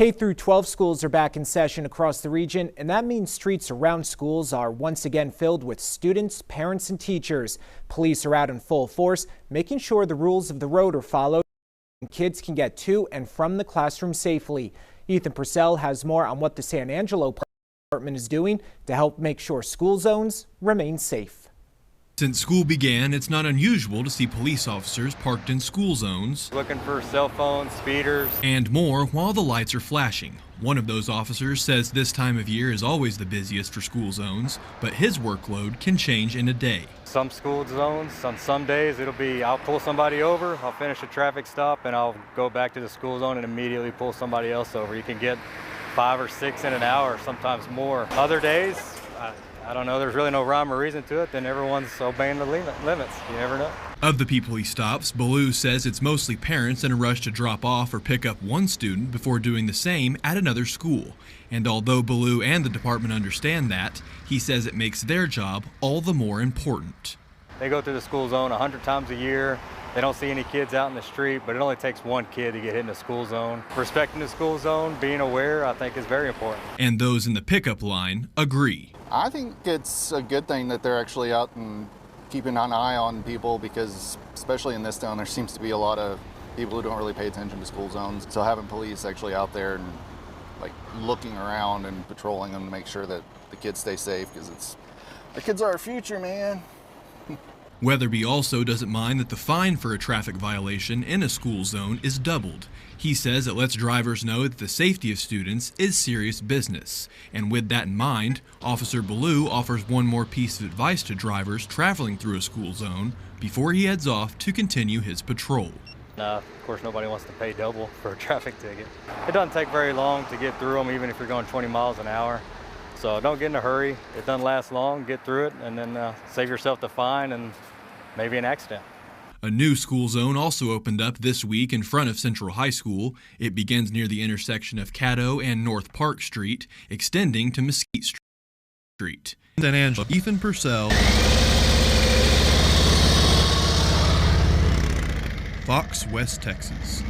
K through 12 schools are back in session across the region, and that means streets around schools are once again filled with students, parents, and teachers. Police are out in full force, making sure the rules of the road are followed and kids can get to and from the classroom safely. Ethan Purcell has more on what the San Angelo Department is doing to help make sure school zones remain safe. Since school began, it's not unusual to see police officers parked in school zones, looking for cell phones, speeders, and more while the lights are flashing. One of those officers says this time of year is always the busiest for school zones, but his workload can change in a day. Some school zones, on some days it'll be I'll pull somebody over, I'll finish a traffic stop, and I'll go back to the school zone and immediately pull somebody else over. You can get 5 or 6 in an hour, sometimes more. Other days, I don't know, there's really no rhyme or reason to it, then everyone's obeying the limits. You never know. Of the people he stops, Baloo says it's mostly parents in a rush to drop off or pick up one student before doing the same at another school. And although Baloo and the department understand that, he says it makes their job all the more important. They go through the school zone 100 times a year. They don't see any kids out in the street, but it only takes one kid to get hit in the school zone. Respecting the school zone, being aware, I think is very important. And those in the pickup line agree. I think it's a good thing that they're actually out and keeping an eye on people, because especially in this town, there seems to be a lot of people who don't really pay attention to school zones. So having police actually out there and like looking around and patrolling them to make sure that the kids stay safe, because the kids are our future, man. Weatherby also doesn't mind that the fine for a traffic violation in a school zone is doubled. He says it lets drivers know that the safety of students is serious business. And with that in mind, Officer Baloo offers one more piece of advice to drivers traveling through a school zone before he heads off to continue his patrol. Of course, nobody wants to pay double for a traffic ticket. It doesn't take very long to get through them, even if you're going 20 miles an hour. So don't get in a hurry. It doesn't last long. Get through it and then save yourself the fine and maybe an accident. A new school zone also opened up this week in front of Central High School. It begins near the intersection of Caddo and North Park Street, extending to Mesquite Street. San Angelo, Ethan Purcell, Fox, West Texas.